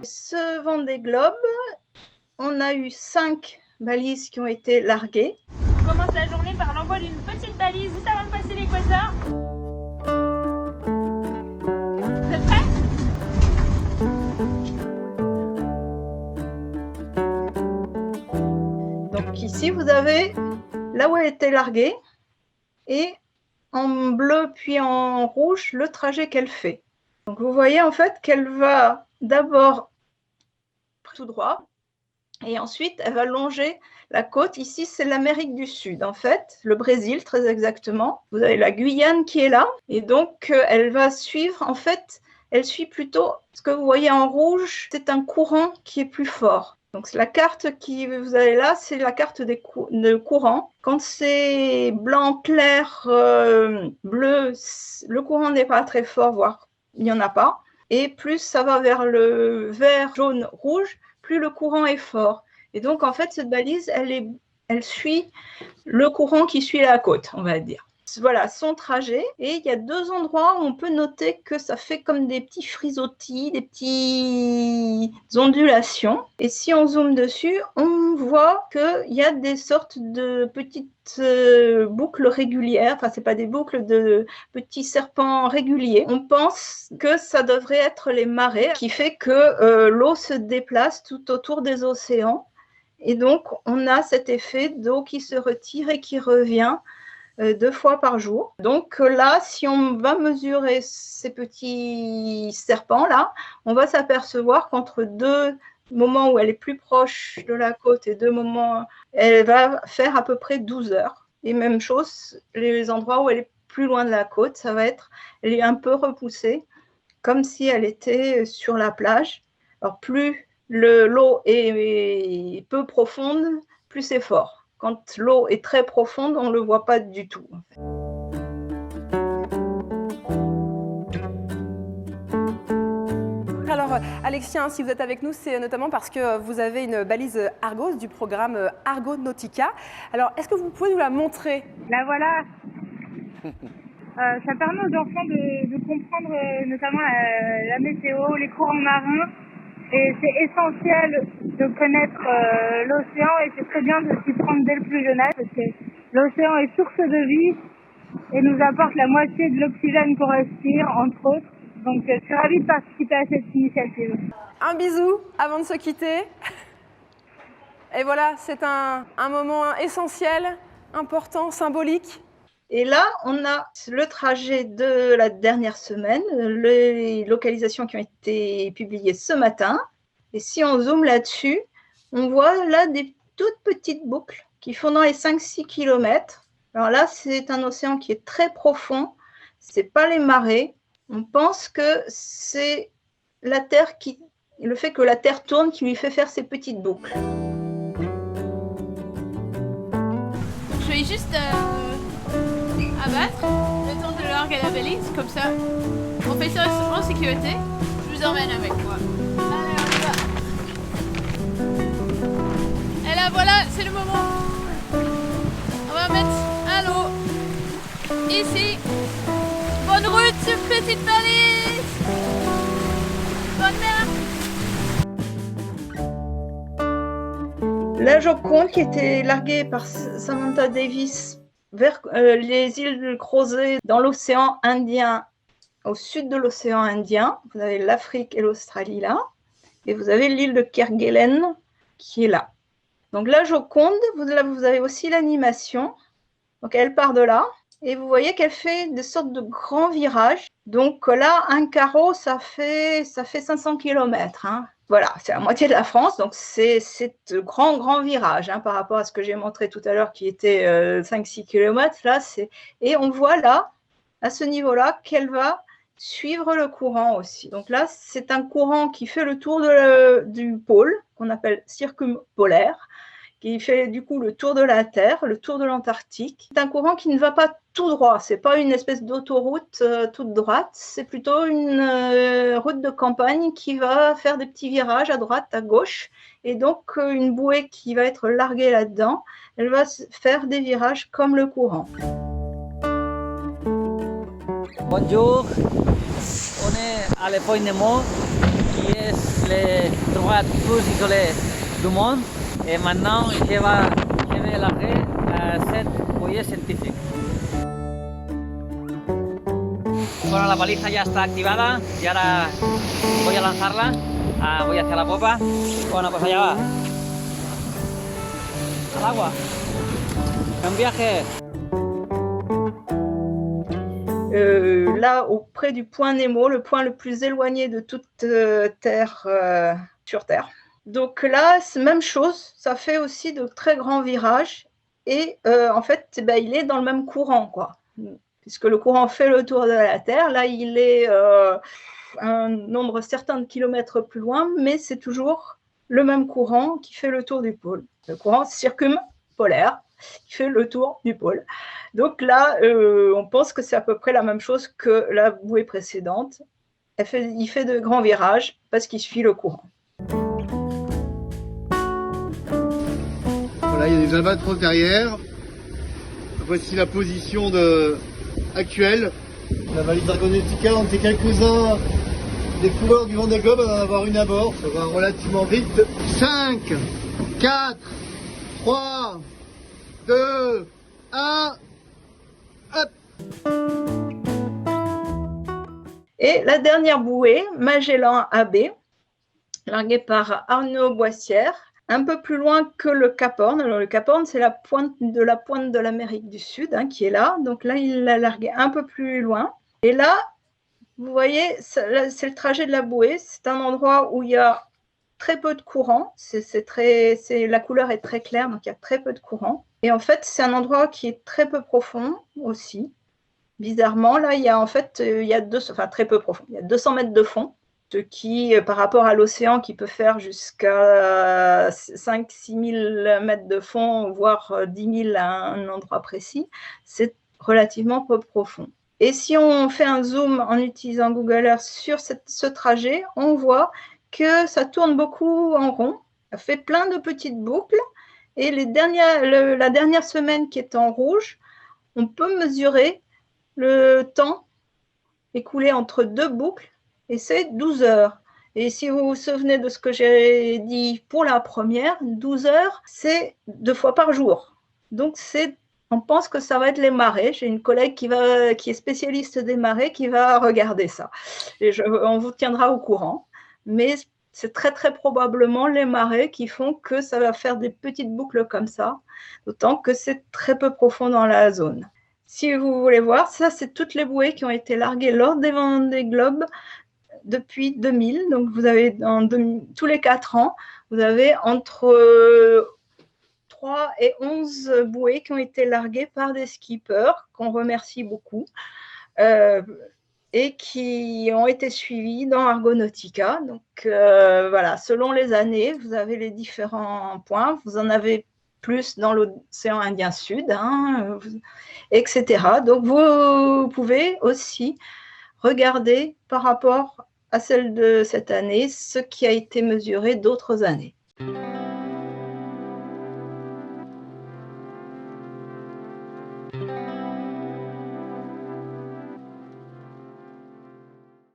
Ce Vendée Globe, on a eu 5 balises qui ont été larguées. On commence la journée par l'envoi d'une petite balise juste avant de passer l'équateur. Vous êtes prêts? Donc ici, vous avez là où elle était larguée et en bleu puis en rouge le trajet qu'elle fait. Donc vous voyez en fait qu'elle va d'abord tout droit et ensuite elle va longer la côte. Ici c'est l'Amérique du Sud en fait, le Brésil très exactement. Vous avez la Guyane qui est là et donc elle va suivre en fait, elle suit plutôt ce que vous voyez en rouge, c'est un courant qui est plus fort. Donc la carte que vous avez là, c'est la carte de courant. Quand c'est blanc, clair, bleu, le courant n'est pas très fort, voire il n'y en a pas. Et plus ça va vers le vert, jaune, rouge, plus le courant est fort. Et donc en fait, cette balise, elle suit le courant qui suit la côte, on va dire. Voilà son trajet, et il y a 2 endroits où on peut noter que ça fait comme des petits frisottis, des petites ondulations. Et si on zoome dessus, on voit qu'il y a des sortes de petites boucles régulières. Enfin, c'est pas des boucles, de petits serpents réguliers. On pense que ça devrait être les marées, qui fait que l'eau se déplace tout autour des océans. Et donc, on a cet effet d'eau qui se retire et qui revient 2 fois par jour. Donc là, si on va mesurer ces petits serpents-là, on va s'apercevoir qu'entre 2 moments où elle est plus proche de la côte et 2 moments, elle va faire à peu près 12 heures. Et même chose, les endroits où elle est plus loin de la côte, ça va être, elle est un peu repoussée, comme si elle était sur la plage. Alors plus l'eau est peu profonde, plus c'est fort. Quand l'eau est très profonde, on ne le voit pas du tout. En fait. Alors Alexia, si vous êtes avec nous, c'est notamment parce que vous avez une balise Argos du programme Argo Nautica. Alors, est-ce que vous pouvez nous la montrer? La voilà. Ça permet aux enfants de comprendre notamment la météo, les courants marins. Et c'est essentiel de connaître l'océan, et c'est très bien de s'y prendre dès le plus jeune âge, parce que l'océan est source de vie et nous apporte la moitié de l'oxygène qu'on respire, entre autres. Donc je suis ravie de participer à cette initiative. Un bisou avant de se quitter. Et voilà, c'est un moment essentiel, important, symbolique. Et là, on a le trajet de la dernière semaine, les localisations qui ont été publiées ce matin. Et si on zoome là-dessus, on voit là des toutes petites boucles qui font dans les 5-6 km. Alors là, c'est un océan qui est très profond. Ce n'est pas les marées. On pense que c'est la Terre le fait que la Terre tourne qui lui fait faire ces petites boucles. Je vais juste abattre le temps de l'orgue à la balise, comme ça on fait ça en sécurité. Je vous emmène avec moi. Allez, on y va. Et là voilà, c'est le moment. On va mettre à l'eau ici. Bonne route sur petite balise. Bonne mer. La Joconde qui était larguée par Samantha Davis vers les îles Crozet dans l'océan Indien, au sud de l'océan Indien. Vous avez l'Afrique et l'Australie là, et vous avez l'île de Kerguelen qui est là. Donc la Joconde, vous avez aussi l'animation. Donc elle part de là, et vous voyez qu'elle fait des sortes de grands virages. Donc là, un carreau, ça fait 500 km. Hein. Voilà, c'est la moitié de la France, donc c'est de grands virages hein, par rapport à ce que j'ai montré tout à l'heure qui était 5-6 km. Là, et on voit là, à ce niveau-là, qu'elle va suivre le courant aussi. Donc là, c'est un courant qui fait le tour du pôle, qu'on appelle circumpolaire, qui fait du coup le tour de la Terre, le tour de l'Antarctique. C'est un courant qui ne va pas tout droit, c'est pas une espèce d'autoroute toute droite, c'est plutôt une route de campagne qui va faire des petits virages à droite, à gauche, et donc une bouée qui va être larguée là-dedans, elle va faire des virages comme le courant. Bonjour, on est à la Point Nemo. qui est le droit plus isolé du monde. Et maintenant, je vais élargir cette bouée scientifique. Bueno, la baliza ya está activada y ahora voy a lanzarla. Voy hacia la popa. Bueno, pues allá va. Al agua. Un viaje. Là, auprès du point Nemo, le point le plus éloigné de toute terre sur Terre. Donc là, c'est même chose, ça fait aussi de très grands virages et en fait, il est dans le même courant, quoi. Puisque le courant fait le tour de la Terre, là, il est un nombre certain de kilomètres plus loin, mais c'est toujours le même courant qui fait le tour du pôle. Le courant circumpolaire qui fait le tour du pôle. Donc là, on pense que c'est à peu près la même chose que la bouée précédente. Il fait de grands virages parce qu'il suit le courant. Voilà, il y a des albatros derrière. Voici la position actuelle. La valise Argonautica, on était quelques-uns des coureurs du Vendée Globe à en avoir une à bord. Ça va relativement vite. 5, 4, 3, 2, 1, hop! Et la dernière bouée, Magellan AB, larguée par Arnaud Boissière, un peu plus loin que le Cap Horn. Alors le Cap Horn, c'est la pointe de l'Amérique du Sud qui est là. Donc là, il l'a largué un peu plus loin. Et là, vous voyez, c'est le trajet de la bouée. C'est un endroit où il y a très peu de courant. La couleur est très claire, donc il y a très peu de courant. Et en fait, c'est un endroit qui est très peu profond aussi. Bizarrement, là, il y a très peu profond. Il y a 200 mètres de fond, ce qui, par rapport à l'océan qui peut faire jusqu'à 5-6 000 mètres de fond, voire 10 000 à un endroit précis, c'est relativement peu profond. Et si on fait un zoom en utilisant Google Earth sur ce trajet, on voit que ça tourne beaucoup en rond, ça fait plein de petites boucles, et la dernière semaine qui est en rouge, on peut mesurer le temps écoulé entre deux boucles, et c'est 12 heures. Et si vous vous souvenez de ce que j'ai dit pour la première, 12 heures, c'est 2 fois par jour. Donc, on pense que ça va être les marées. J'ai une collègue qui est spécialiste des marées qui va regarder ça. Et on vous tiendra au courant. Mais c'est très, très probablement les marées qui font que ça va faire des petites boucles comme ça, d'autant que c'est très peu profond dans la zone. Si vous voulez voir, ça, c'est toutes les bouées qui ont été larguées lors des Vendée Globe depuis 2000. Donc, vous avez tous les 4 ans, vous avez entre 3 et 11 bouées qui ont été larguées par des skippers, qu'on remercie beaucoup, et qui ont été suivies dans Argonautica. Donc, voilà, selon les années, vous avez les différents points. Vous en avez plus dans l'océan Indien Sud, etc. Donc, vous pouvez aussi regarder par rapport à celle de cette année ce qui a été mesuré d'autres années.